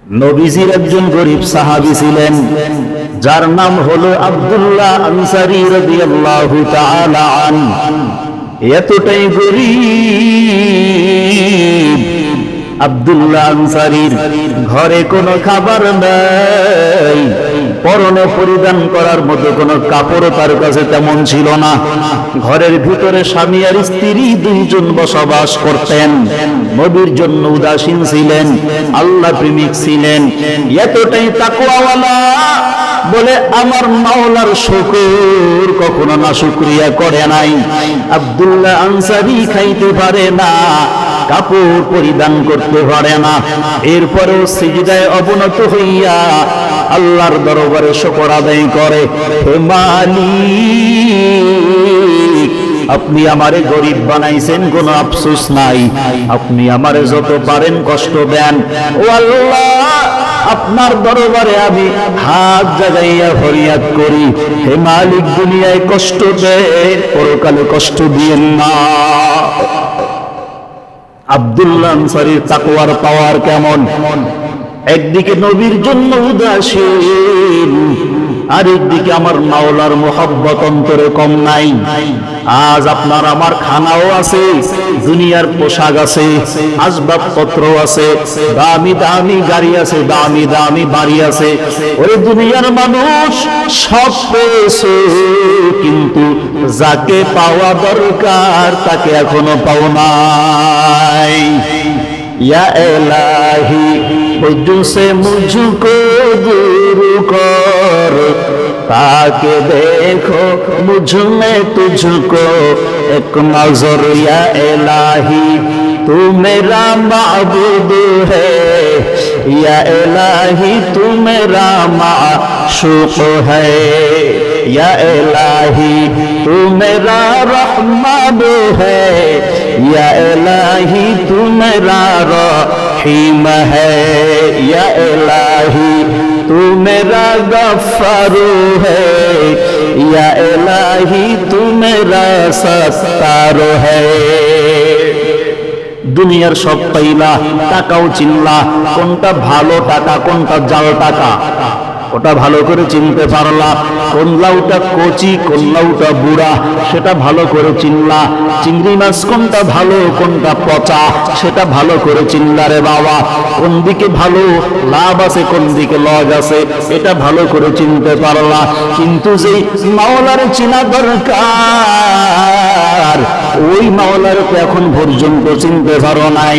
নবীজির একজন গরিব সাহাবী ছিলেন, যার নাম হলো আব্দুল্লাহ আনসারী রাদিয়াল্লাহু তাআলা আনহু। এতটাই গরিব আব্দুল্লাহ আনসারীর ঘরে কোনো খাবার নাই, পরনে পরিধান করার মতো কোনো কাপড়ও তার কাছে তেমন ছিল না। ঘরের ভিতরে স্বামী আর স্ত্রী দুইজন বসবাস করতেন। নবীর জন্য উদাসীন ছিলেন, আল্লাহ প্রেমিক ছিলেন, এতটাই তাকওয়াওয়ালা বলে আমার মাওলার শুকর কখনো না শুকরিয়া করে নাই। আব্দুল্লাহ আনসারী খাইতে পারে না, কাপড় পরিধান করতে পারে না, এরপরেও সিজদায় অবনত হইয়া আল্লাহর দরবারে শুকর আদায় করে, হে মালিক, আপনি আমারে গরিব বানাইছেন, কোনো আফসোস নাই, আপনি আমারে যত পারেন কষ্ট দেন। ও আল্লাহ, আপনার দরবারে আমি হাত জাগাইয়া ফরিয়াদ করি, হে মালিক, দুনিয়ায় কষ্ট দেন, পরকালে কষ্ট দিয়েন না। আব্দুল্লাহ আনসারীর তাকওয়ার পাওয়ার কেমন! একদিকে নবীর জন্য উদাসীন, আরেকদিকে আমার মাওলার মুহাব্বত অন্তরে কম নাই। আজ আপনার আমার খানাও আছে, দুনিয়ার পোশাক আছে, আসবাবপত্র আছে, দামি দামি গাড়ি আছে, দামি দামি বাড়ি আছে। ওই দুনিয়ার মানুষ সব পেয়েছে, কিন্তু যাকে পাওয়া দরকার তাকে এখনো পাও নাই। या इलाही मुझसे मुझको दूर कर, ताकि देखो मुझ में तुझको एक नजर। या इलाही तू मेरा माबूद है, या इलाही तू मेरा माशूक है, या इलाही तू मेरा रहमान है, या इलाही तू मेरा रहीम है, या इलाही तू मेरा गफ्फार है, या इलाही तू मेरा सत्तार है। দুনিয়ার সব পাইলা, টাকাও চিনলা, কোনটা ভালো টাকা কোনটা জাল টাকা ওটা ভালো করে চিনতে পারলা, কোন লাউটা কচি কোন লাউটা বুড়া সেটা ভালো করে চিনলা, চিংড়ি মাছ কোনটা ভালো কোনটা পচা সেটা ভালো করে চিনলা রে বাবা, কোন দিকে ভালো লাভ আছে কোন দিকে লস আছে এটা ভালো করে চিনতে পারলা। কিন্তু যেই মাওলার চিনা দরকার, ওই মাওলার তো এখন পর্যন্ত চিনতে পারো নাই।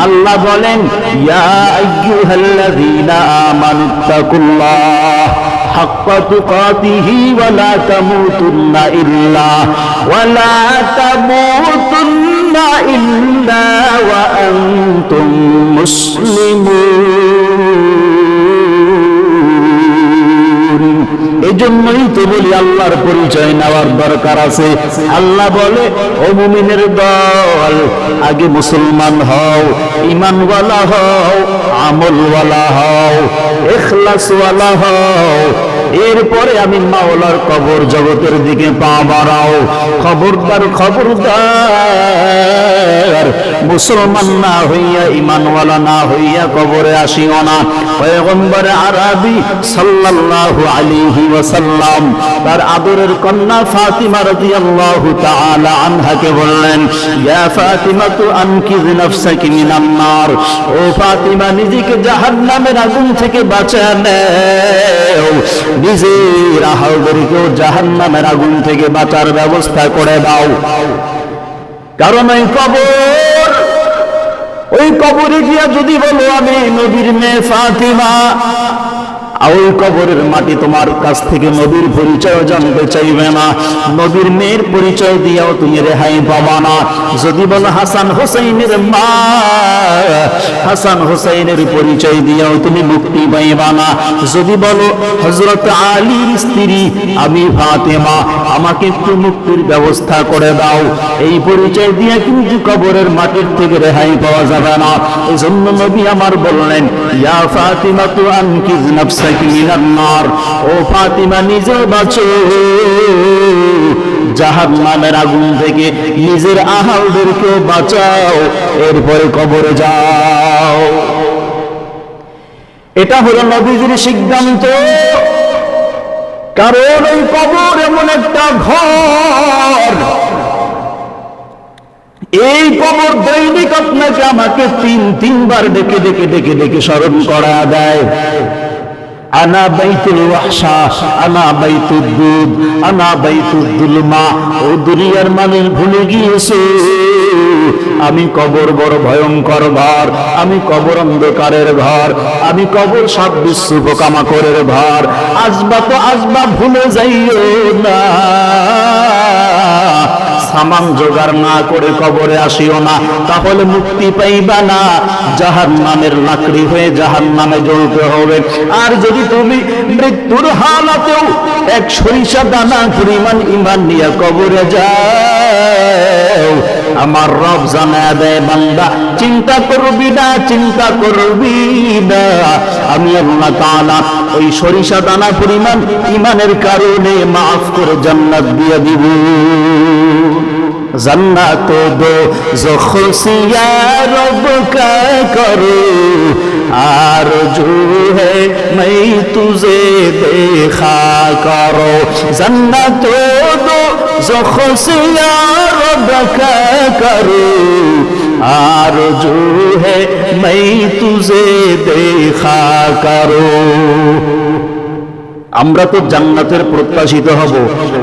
আল্লাহ বলেন, ইয়া আইয়ুহাল্লাযীনা আমানুত্তাকুল্লাহ হাক্কা তুকাতিহি ওয়া লা তামুতুন্না ইল্লা ওয়া আনতুম মুসলিমুন। এজন্যই তো বলি আল্লাহর পরিচয় নেওয়ার দরকার আছে। আল্লাহ বলে, ও মুমিনের দল, আগে মুসলমান হও, ঈমানওয়ালা হও, আমলওয়ালা হও, ইখলাসওয়ালা হও, এরপরে আমি মাওলার কবর জগতের দিকে পা বাড়াও। খবরদার খবরদার, মুসলমান না হইয়া ঈমানওয়ালা না হইয়া কবরে আসিও না। পয়গম্বর আরবি সাল্লাল্লাহু আলাইহি ওয়াসাল্লাম তার আদরের কন্যা ফাতিমা রাদিয়াল্লাহু তাআলা আনহাকে বললেন, ইয়া ফাতিমাতু আনকিজ নাফসাকি মিনান নার, ও ফাতিমা, নিজেকে জাহান্নামের আগুন থেকে বাঁচাও নাও, নিজের আহলদেরকেও জাহান্নামের আগুন থেকে বাঁচার ব্যবস্থা করে দাও। কারণ ওই কবরে গিয়া যদি বলো আমি নবীর মেয়ে ফাতিমা, ওই কবরের মাটি তোমার কাছ থেকে নবীর পরিচয় জানতে চাইবে না, নবীর মেয়ের পরিচয় দিয়েও তুমি রেহাই পাবা না। যদি বলো হাসান হোসেনের মা, হাসান হোসেনের পরিচয় দিয়েও তুমি মুক্তি পাইবা না। যদি বলো হযরত আলীর স্ত্রী আমি ফাতেমা, আমাকে একটু মুক্তির ব্যবস্থা করে দাও, এই পরিচয় দিয়ে কিন্তু কবরের মাটির থেকে রেহাই পাওয়া যাবে না। এজন্য নবী আমার বললেন, ইয়া ফাতিমাতু আনকিজ নাফসাকি মিনান নার, ও ফাতিমা, নিজে বাঁচো জাহান্নামের আগুন থেকে, নিজের আহালদেরকে বাঁচাও, এরপরে কবরে যাও। এটা হলো নবীজির সিদ্ধান্ত। কারণ এই কবর এমন একটা ঘর, এই কবর দৈনিক আপনাকে আমাকে তিনবার ডেকে ডেকে ডেকে ডেকে স্মরণ করা দেয়। আনা বাইতুল ওয়াহশা, আনা বাইতুদ দুদ, আনা বাইতুদ দুলমা। ও দুনিয়ার মানুষ ভুলে গিয়েছে আমি কবর বড় ভয়ঙ্কর ঘর, আমি কবর অন্ধকারের ঘর, আমি কবর সব বিশ্ব পোকামাকড়ের ঘর। আসবা তো আসবা, ভুলে যাইও না। সামান জোগাড় না করে কবরে আসিও না, তাহলে মুক্তি পাইবা না। জাহান্নামের লাকড়ি হয়ে জাহান্নামে জ্বলতে হবে। আর যদি তুমি মৃত্যুর হালাতেও এক সরিষা দানা পরিমাণ ঈমান নিয়ে কবরে যাও, আমার রব জানায় দেয়, বান্দা চিন্তা করবি না, চিন্তা করবি না, আমি আল্লাহ তাআলা ওই সরিষা দানা পরিমাণ ঈমানের কারণে মাফ করে জান্নাত দিয়ে দিব। जन्नत दो ज़ख़्सिया रब का करूँ, आरज़ू है मैं तुझे देखा करो। जन्नत दो ज़ख़्सिया रब का करूँ, आरज़ू है मैं तुझे देखा करूँ। আমরা তো জান্নাতের প্রত্যাশিত হব,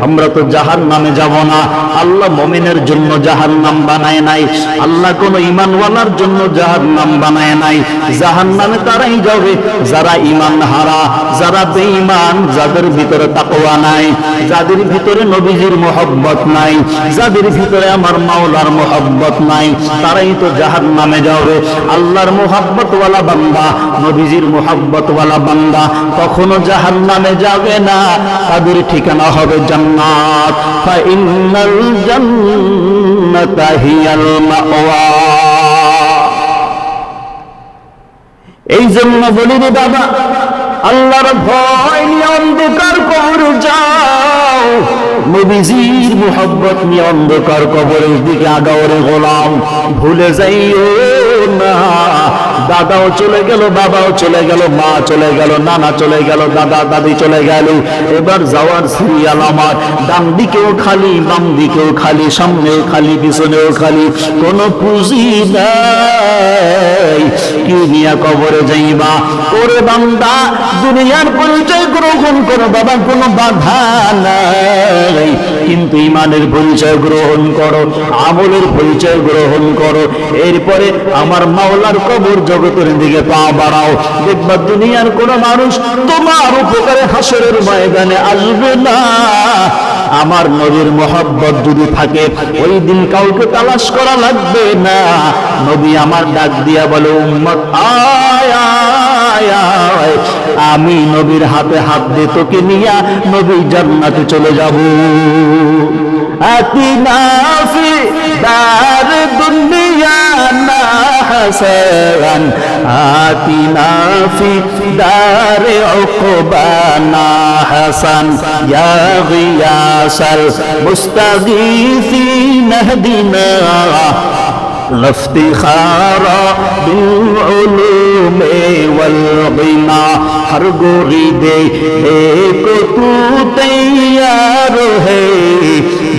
আমরা তো জাহান্নামে যাব না। আল্লাহ মুমিনের জন্য জাহান্নাম বানায় নাই, আল্লাহ কোন ঈমানওয়ালার জন্য জাহান্নাম বানায় নাই। জাহান্নামে তারাই যাবে যারা ঈমান হারা, যারা বেঈমান, যাদের ভিতরে তাকওয়া নাই, যাদের ভিতরে নবীজির মুহাব্বত নাই, যাদের ভিতরে আমার মাওলার মুহাব্বত নাই, তারাই তো জাহান্নামে যাবে। আল্লাহর মুহাব্বত ওয়ালা বান্দা, নবীজির মুহাব্বত ওয়ালা বান্দা কখনো জাহান্নামে যাবে না, তাদের ঠিকানা হবে জান্নাত। ফাইনাল জান্নাতা হিয়াল মাওয়া। এই জন্য বলি রে বাবা, আল্লাহর ভয় নিয়ে অন্ধকার কবরে যাও, নবীজির মুহাব্বত নিয়ে অন্ধকার কবরের দিকে আগাও রে গোলাম। ভুলে যাইও না, দাদাও চলে গেল, বাবাও চলে গেল, মা চলে গেল, নানা চলে গেল, দাদা দাদি চলে গেল। এবার যাওয়ার সিরিয়াল আমার, ডান দিকেও খালি, বাম দিকেও খালি, সামনেও খালি, পিছনেও খালি, কোনো পুঁজি নাই। কি নিয়া কবরে যাইবা? ওরে বান্দা, দুনিয়ার পরিচয় গ্রহণ করো বাবা, কোনো বাধা নাই, কিন্তু ঈমানের পরিচয় গ্রহণ করো, আমলের পরিচয় গ্রহণ করো। এরপরে আমার মাওলার কবর জগতের দিকে পা বাড়াও, দেখবা দুনিয়ার কোন মানুষ তোমার উপকারে হাসরের ময়দানে আসবে না। আমার নবীর মুহাব্বত যদি থাকে, ওই দিন কাউকে তালাশ করা লাগবে না। নবী আমার ডাক দিয়া বলে, উম্মত আয় আয় আয়, আমি নবীর হাতে হাত দিয়ে তোকে নিয়া নবী জান্নাতে চলে যাব। আতিনা ফি দার দুনিয়া না হাসান, আতিনা ফি দার উকবা না হাসান, ইয়া গিয়াসাল মুস্তাগীসিন ইহদিনা लफ्तिखारा बिल-उलूम वल-गिना। हर गोरी दे को तू तैयार है,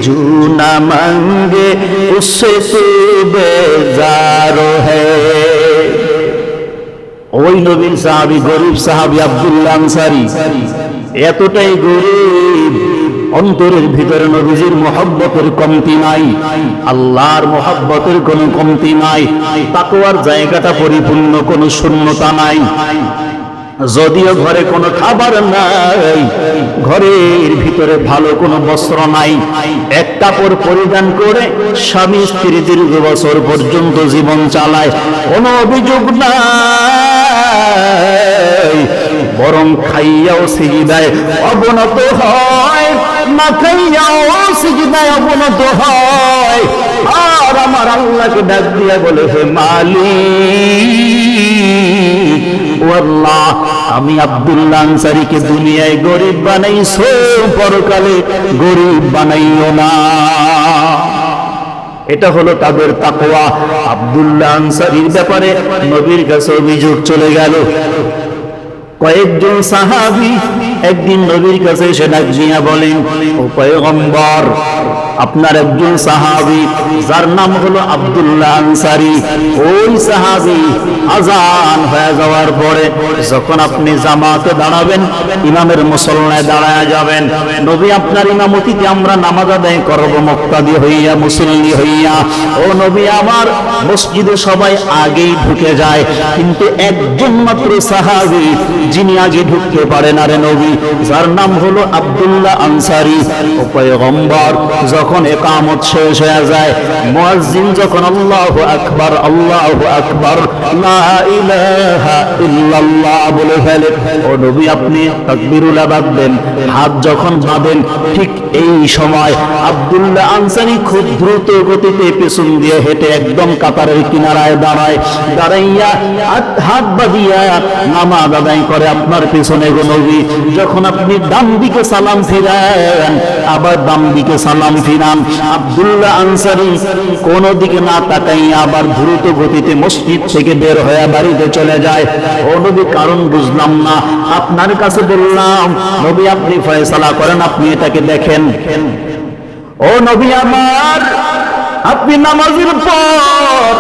जो न मांगे उससे तू बेजार है। ওই নবীর সাহাবী, গরিব সাহাবী আব্দুল্লাহ আনসারী, এতটাই গরিব, অন্তরের ভিতরে নবীজির মুহাব্বতের কমতি নাই, আল্লাহর মুহাব্বতের কোনো কমতি নাই, তাকওয়ার জায়গাটা পরিপূর্ণ, কোনো শূন্যতা নাই। যদিও ঘরে কোনো খাবার নাই, ঘরের ভিতরে ভালো কোনো বস্ত্র নাই, এক কাপড় পরিধান করে স্বামী স্ত্রী দীর্ঘ বছর পর্যন্ত জীবন চালায়, কোনো অভিযোগ নাই, বরং খাইয়াও সিজদায় অবনত হয়, না খাইয়াও সিজদায় অবনত হয়। আর আমার আল্লাহকে ডাক দিয়া বলে, হে মালিক, ও আল্লাহ, আমি আব্দুল্লাহ আনসারীকে দুনিয়ায় গরিব বানাইছো, পরকালে গরিব বানাইও না। এটা হলো তাদের তাকওয়া। আব্দুল্লাহ আনসারীর ব্যাপারে নবীর কাছে অভিযোগ চলে গেল। কয়েকজন সাহাবী একদিন নবীর কাছে এসে ডাক দিয়া বলেন, ও পয়গম্বর, আপনার একজন সাহাবী যার নাম হলো আব্দুল্লাহ আনসারী, ওই সাহাবী আযান হয়ে যাওয়ার পরে যখন আপনি জামাতে দাঁড়াবেন, ইমামের মুসল্লায় দাঁড়ায় যাবেন, নবী আপনার ইমামতিতে আমরা নামাজ আদায় করব মুক্তাদি হইয়া, মুসল্লি হইয়া। ও নবী আমার, মসজিদে সবাই আগেই ঢুকে যায়, কিন্তু একজন মাত্র সাহাবী যিনি আগে ঢুকতে পারে না রে নবী, যার নাম হলো আব্দুল্লাহ আনসারী। ও পয়গম্বর, যখন ইকামত শেষ হয়ে যায়, মুয়াজ্জিন যখন আল্লাহু আকবার আল্লাহু আকবার লা ইলাহা ইল্লাল্লাহ বলে ফেলে, ও নবী আপনি তাকবীরুল বাঁধবেন, হাত যখন বাঁধেন, ঠিক এই সময় আব্দুল্লাহ আনসারী খুব দ্রুত গতিতে পেছন দিয়ে হেঁটে একদম কাতারের কিনারায় দাঁড়ায়, দাঁড়াইয়া হাত বাঁধিয়া নামাজ আদায় করে আপনার পেছনে গো নবী। যখন আপনি ডান দিকে সালাম ফিরান, আবার বাম দিকে সালাম ফিরান, আব্দুল্লাহ আনসারী কোন দিকে না তাকাইয়া আবার দ্রুত গতিতে মসজিদ থেকে বের হয়ে বাড়িতে চলে যায়। ও নবী, কারণ বুঝলাম না, আপনার কাছে বললাম নবী আপনি ফয়সালা করেন, আপনি এটাকে দেখেন। ও নবী আমার, আপনি নামাজের পর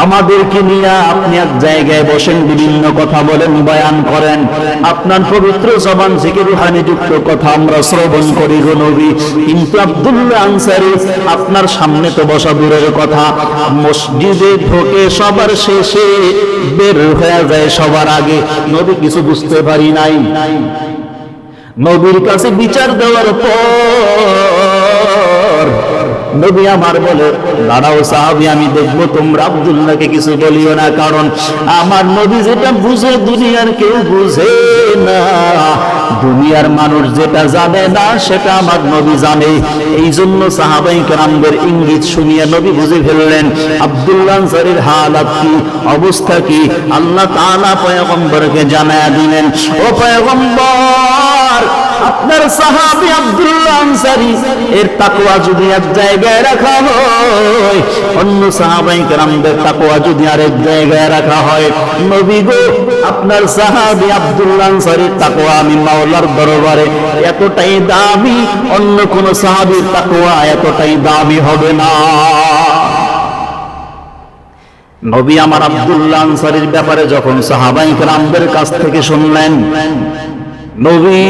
আমাদেরকে নিয়ে আপনি এক জায়গায় বসেন, বিভিন্ন কথা বলেন, বয়ান করেন, আপনার পবিত্র জবান থেকে রুহানি যুক্ত কথা আমরা শ্রবণ করি গো নবী। কিন্তু আব্দুল্লাহ আনসারী আপনার সামনে তো বসা দূরের কথা, মসজিদে ঢোকে সবার শেষে, বের হয়ে যায় সবার আগে। নবী কিছু বুঝতে পারি নাই। নবীর কাছে বিচার দেওয়ার পর নবী আমার বলে, দাঁড়াও সাহাবী, আমি দেখবো তোমরা আব্দুল্লাহকে কিছু বলিও না, কারণ আমার নবী যেটা বুঝে দুনিয়ার কেউ বুঝে না, দুনিয়ার মানুষ যেটা জানে না সেটা আমার নবী জানে। এই জন্য সাহাবায়ে কেরামদের ইঙ্গিত শুনিয়ে নবী বুঝে ফেললেন আব্দুল্লাহ আনসারীর হালাত কি, অবস্থা কি। আল্লাহ তাআলা পয়গম্বরকে জানায়া দিলেন, ও পয়গম্বর, আপনার সাহাবী আব্দুল্লাহ আনসারী এর তাকওয়া যদি এক জায়গায় রাখা হয়, অন্য সাহাবায়ে কেরামদের তাকওয়া যদি আরেক জায়গায় রাখা হয়, নবী গো, আপনার সাহাবী আব্দুল্লাহ আনসারীর তাকওয়া আমি মাওলার দরবারে এতটাই দামি, অন্য কোন সাহাবীর তাকওয়া এতটাই দামি হবে না। নবী আমার আব্দুল্লাহ আনসারীর ব্যাপারে যখন সাহাবায়ে কেরামদের কাছ থেকে শুনলেন, নবী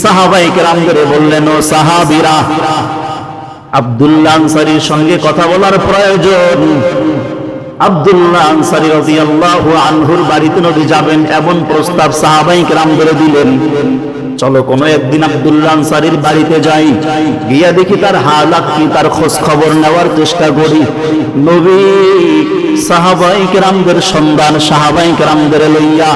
সাহাবায়ে কেরামদের বললেন, ও সাহাবীরা, আব্দুল্লাহ আনসারীর সঙ্গে কথা বলার প্রয়োজন। আব্দুল্লাহ আনসারী রাদিয়াল্লাহু আনহুর বাড়িতে নবী যাবেন এমন প্রস্তাব সাহাবায়ে কেরামদের দিলেন। চলো কোনো একদিন আব্দুল্লাহ আনসারীর বাড়িতে যাই, গিয়া দেখি তার হালাত কি, তার খোঁজ খবর নেওয়ার চেষ্টা করি। নবী সাহাবায়ে কেরামদের সন্ধান, সাহাবায়ে কেরামদের লইয়া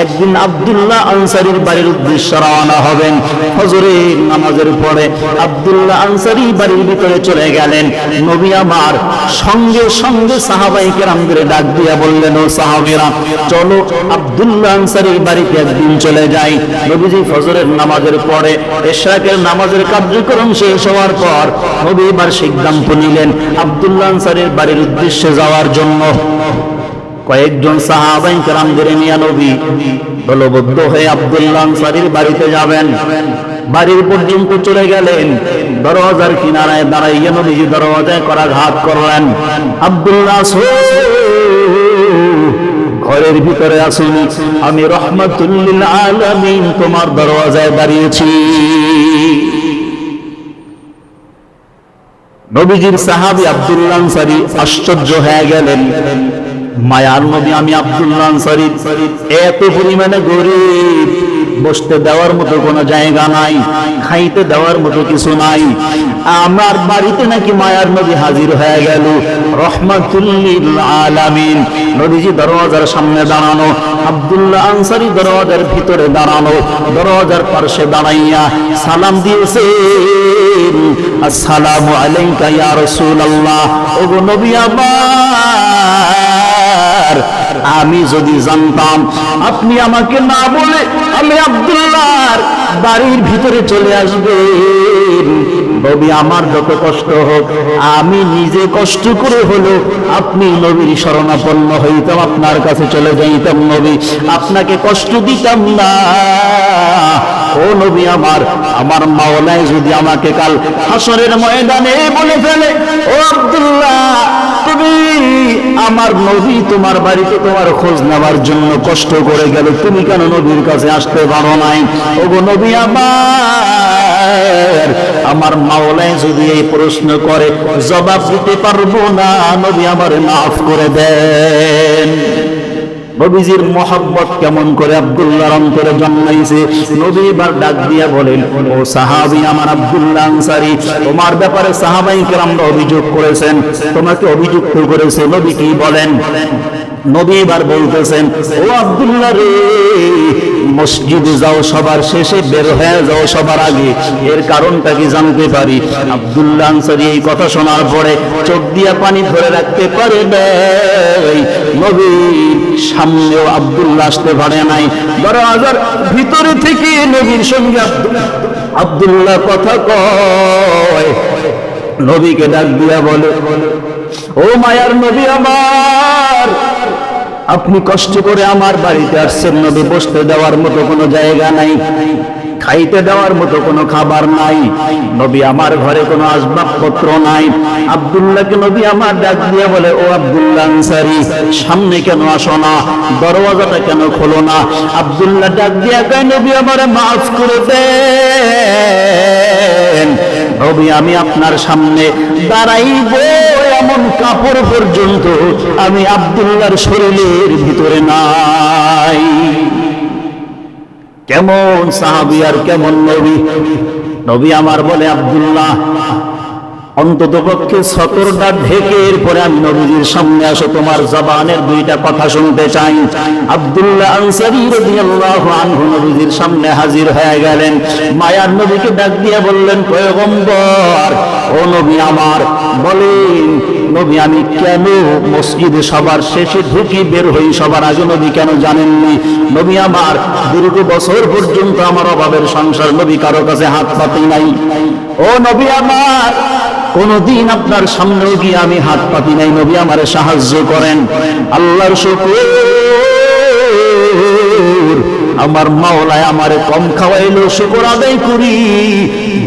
একদিন আব্দুল্লাহ আনসারীর বাড়ির উদ্দেশ্যে রওনা হবেন। ফজরের নামাজের পরে আব্দুল্লাহ আনসারী বাড়ির ভিতরে চলে গেলেন। নবী আমার সঙ্গে সঙ্গে সাহাবায়ে কেরামদের ডাক দিয়া বললেন, ও সাহাবীরা, চলো আব্দুল্লাহ আনসারীর বাড়িতে একদিন চলে যাই। নবীজি ফজরের নামাজের পরে ইশরাকের নামাজের কার্যক্রম শেষ হওয়ার পর নবী এবার সিদ্ধান্ত নিলেন আব্দুল্লাহ আনসারীর বাড়ির উদ্দেশ্যে যাওয়ার জন্য। কয়েকজন সাহাবায়ে কেরামদের নিয়ে নবী দলবদ্ধ হয়ে আব্দুল্লাহ আনসারীর বাড়িতে যাবেন। বাড়ির পর্যন্ত চলে গেলেন, দরওয়াজার কিনারায় দাঁড়াইয়া নবীজি দরওয়াজায় করাঘাত করলেন। আব্দুল্লাহ, ঘরের ভিতরে আসুন, আমি রাহমাতুল লিল আলামিন তোমার দরওয়াজায় দাঁড়িয়েছি। নবীজির সাহাবী আব্দুল্লাহ আনসারী আশ্চর্য হয়ে গেলেন, মায়ার নবী, আমি আব্দুল্লাহ আনসারী এত পরিমাণে গরিব, বসতে দেওয়ার মতো কোনো জায়গা নাই, খাইতে দেওয়ার মতো কিছু নাই, আমার বাড়িতে নাকি মায়ার নবী হাজির হয়ে গেল, রাহমাতুল লিল আলামিন। নবীজি দরওয়াজার সামনে দাঁড়ানো, আব্দুল্লাহ আনসারী দরওয়াজার ভিতরে দাঁড়ানো, দরওয়াজার পাশে দাঁড়াইয়া সালাম দিয়েছে, আসসালামু আলাইকা ইয়া রাসূলুল্লাহ। ওগো নবী আমার, আমি যদি জানতাম আপনি আমাকে না বলে আমি আব্দুল্লাহর বাড়ির ভিতরে চলে আসবেন, নবী আমার যত কষ্ট হোক, আমি নিজে কষ্ট করে হলো আপনি নবীর শরণাপন্ন হইতাম, আপনার কাছে চলে যাইতাম নবী, আপনাকে কষ্ট দিতাম না। ও নবী আমার, আমার মাওলাই যদি আমাকে কাল হাসরের ময়দানে বলে ফেলে, ও আব্দুল্লাহ তুমি আমার নবী তোমার বাড়িতে তোমার খোঁজ নেওয়ার জন্য কষ্ট করে গেল, তুমি কেন নবীর কাছে আসতে পারো নাই? ওগো নবী আমার মাওলাই যদি এই প্রশ্ন করে জবাব দিতে পারবো না, নবী আমারে মাফ করে দেন। নবীজির মহব্বত কেমন করে আব্দুল্লাহর অন্তরে জন্মাইছে। নবী এবার ডাক দিয়া বলেন, ও সাহাবী আমার আব্দুল্লাহ আনসারী, তোমার ব্যাপারে সাহাবায়ে কেরামরা অভিযোগ করেছেন, তোমাকে অভিযুক্ত করেছে। নবী কি বলেন? নবী এবার বলতেছেন, ও আব্দুল্লাহ রে, মসজিদে যাও সবার শেষে, বের হয়ে যাও সবার আগে, এর কারণটা কি জানতে পারি? আব্দুল্লাহ আনসারী এই কথা শোনার পরে চোখ দিয়া পানি ধরে রাখতে পারে নাই। নবীর সামনেও আব্দুল্লাহ আসতে পারে নাই। দরওয়াজার ভিতরে থেকে নবীর সঙ্গে আব্দুল্লাহ কথা কয়। নবীকে ডাক দিয়া বলে, ও মায়ার নবী আমার, আপনি কষ্ট করে আমার বাড়িতে আসছেন, নবী বসতে দেওয়ার মতো কোনো জায়গা নাই, খাইতে দেওয়ার মতো কোনো খাবার নাই, নবী আমার ঘরে কোনো আসবাবপত্র নাই। আব্দুল্লাহকে নবী আমার ডাক দিয়ে বলে, ও আব্দুল্লাহ আনসারী, সামনে কেন আসো না? দরওয়াজাটা কেন খোলো না? আব্দুল্লাহ ডাক দিয়ে কয়, নবী আমারে মাফ করে দেন, নবী আমি আপনার সামনে দাঁড়াইব এমন কাপড় পর্যন্ত আমি আব্দুল্লাহর শরীরের ভিতরে নাই। কেমন সাহাবী আর কেমন নবী! নবী আমার বলে, আব্দুল্লাহ অন্তত পক্ষে সতরটা ঢেকে এরপরে আমি নবীজির সামনে আসো, তোমার জবানের দুইটা কথা শুনতে চাই। আব্দুল্লাহ আনসারী রাদিয়াল্লাহু আনহু নবীজির সামনে হাজির হয়ে গেলেন। মায়ার নবীকে ডাক দিয়ে বললেন, পয়গম্বর, ও নবী আমার, বলেন নবী আমি কেন মসজিদে সবার শেষে ঢুকি, বের হই সবার আগে, নবী কেন জানেননি? নবী আমার, দীর্ঘ বছর পর্যন্ত আমার অভাবের সংসার, নবী কারো কাছে হাত পাতি নাই। ও নবী আমার, কোনদিন আপনার সামনে গিয়ে আমি হাত পাতি নাই, নবী আমারে সাহায্য করেন। আল্লাহর শুকর, আমার মাওলায় আমারে কম খাওয়াইলো শুকর আদায় করি,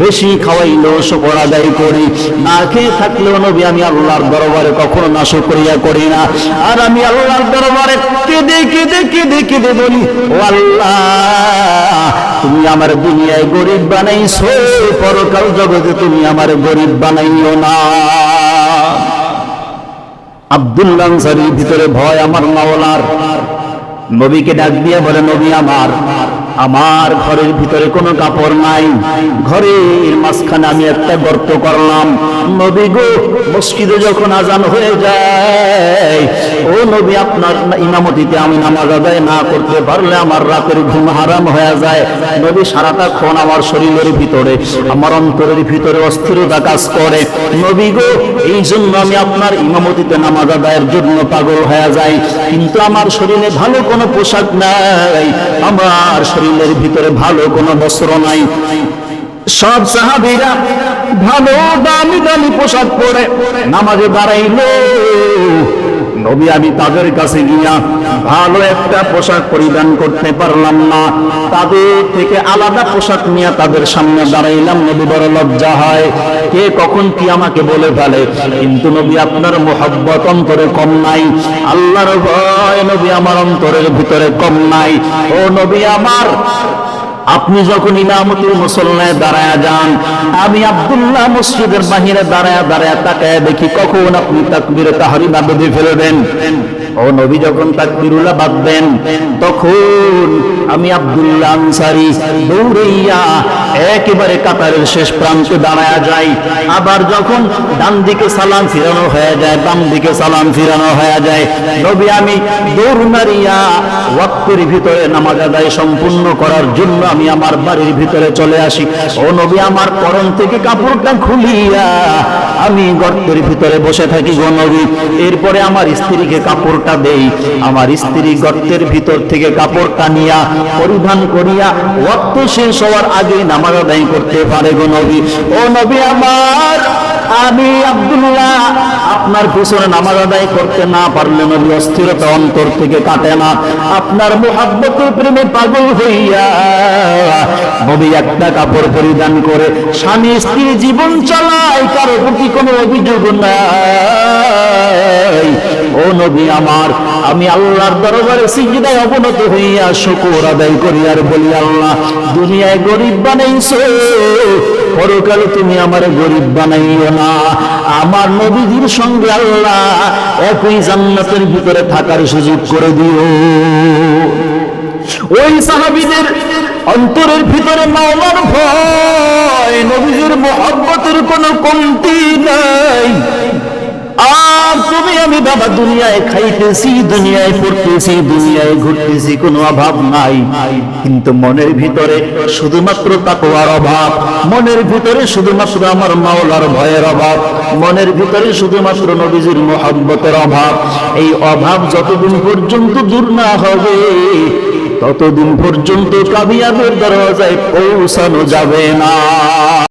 বেশি খাওয়াইলো শুকর আদায় করি। না খেয়ে থাকলেও নবী আমি আল্লাহর দরবারে কখনো নাশুকরিয়া করি না। আর আমি আল্লাহর দরবারে কেঁদে কেঁদে কেঁদে কেঁদে বলি, ও আল্লাহ, তুমি আমার দুনিয়ায় গরিব বানাইছো, পরকাল জগতে তুমি আমার গরিব বানাইও না। আব্দুল্লাহ আনসারীর ভিতরে ভয় আমার মাওলার। নবীকে ডাক দিয়ে বলে, নবী আমার, আমার ঘরের ভিতরে কোনো কাপড় নাই, ঘরের মাঝখানে আমি একটা গর্ত করলাম। নবী গো, মসজিদে যখন আজান হয়ে যায়, ও নবী আপনার ইমামতিতে আমি নামাজ আদায় না করতে পারলে আমার রাতের ঘুম হারাম হয়ে যায়। নবী সারাটাক্ষণ আমার শরীরের ভিতরে, আমার অন্তরের ভিতরে অস্থিরতা কাজ করে। নবী গো, এই জন্য আমি আপনার ইমামতিতে নামাজ আদায়ের জন্য পাগল হয়ে যাই, কিন্তু আমার শরীরে ভালো কোনো পোশাক নাই, আমার শরীরের ভিতরে ভালো কোনো বস্ত্র নাই। সব সাহাবীরা ভালো দামি দামি পোশাক পরে নামাজে দাঁড়াইলো, নবী আমি তাদের কাছে গিয়া ভালো একটা পোশাক পরিধান করতে পারলাম না, তাদের থেকে আলাদা পোশাক নিয়ে তাদের সামনে দাঁড়াইলাম। নবী বড় লজ্জা হয়, কে কখন কি আমাকে বলে ফেলে, কিন্তু নবী আপনার মুহাব্বত অন্তরে কম নাই, আল্লাহর ভয় নবী আমার অন্তরের ভিতরে কম নাই। ও নবী আমার, আপনি যখন ইমামতির মুসল্লায় দাঁড়ায় যান, আমি আব্দুল্লাহ মসজিদের বাহিরে দাঁড়ায় দাঁড়ায় তাকায় দেখি কখন আপনি তাকবীরে তাহরিমা বেঁধে ফেলবেন। ও নবী যখন তাকবীরুল্লাহ বাঁধবেন, তখন আমি আব্দুল্লাহ আনসারী দৌড়াইয়া একেবারে কাতারের শেষ প্রান্তে দাঁড়ায় যাই। আবার যখন ডান দিকে সালাম ফিরানো হয়ে যায়, বাম দিকে সালাম ফিরানো হয়ে যায়, নবী আমি দৌড় মারিয়া ওয়াক্তের ভিতরে নামাজ আদায় সম্পূর্ণ করার জন্য আমি আমার বাড়ির ভিতরে চলে আসি। ও নবী আমার পরন থেকে কাপড়টা খুলিয়া আমি গর্তের ভিতরে বসে থাকি গো নবী। এরপরে আমার স্ত্রীকে কাপড়টা দেই, আমার স্ত্রী গর্তের ভিতর থেকে কাপড়টা নিয়া পরিধান করিয়া ওয়াক্ত শেষ হওয়ার আগে নামাজ আদায় করতে পারে গো নবী। ও নবী আমার, আমি আব্দুল্লাহ আপনার পিছনে নামাজ আদায় করতে না পারলে নবী অস্থিরতা অন্তর থেকে কাটে না। আপনার মুহাব্বতের প্রেমে পাগল হইয়া নবী একটা কাপড় পরিধান করে স্বামী স্ত্রী জীবন চালায়, কারো প্রতি কোনো অভিযোগ নাই। ও নবী আমার, আমি আল্লাহর দরবারে সিজদায় অবনত হইয়া শুকর আদায় করি আর বলি, আল্লাহ দুনিয়ায় গরিব বানাইছো, পরকালে তুমি আমার গরিব বানাইও না। আমার নবীজির সঙ্গে আল্লাহ একই জান্নাতের ভিতরে থাকার সুযোগ করে দিও। ওই সাহাবীদের অন্তরের ভিতরে মাওলার ভয়, নবীজির মুহাব্বতের কোনো কমতি নাই। আর তুমি আমি বাবা দুনিয়ায় খাইতেছি, দুনিয়ায় পড়তেছি, দুনিয়ায় ঘুরতেছি, কোনো অভাব নাই, কিন্তু মনের ভিতরে শুধুমাত্র তাকওয়ার অভাব, মনের ভিতরে শুধুমাত্র আমার মাওলার ভয়ের অভাব, মনের ভিতরে শুধুমাত্র নবীজির মুহাব্বতের অভাব। এই অভাব যতদিন পর্যন্ত দূর না হবে ততদিন পর্যন্ত কামিয়াবের দরজায় পৌঁছানো যাবে না।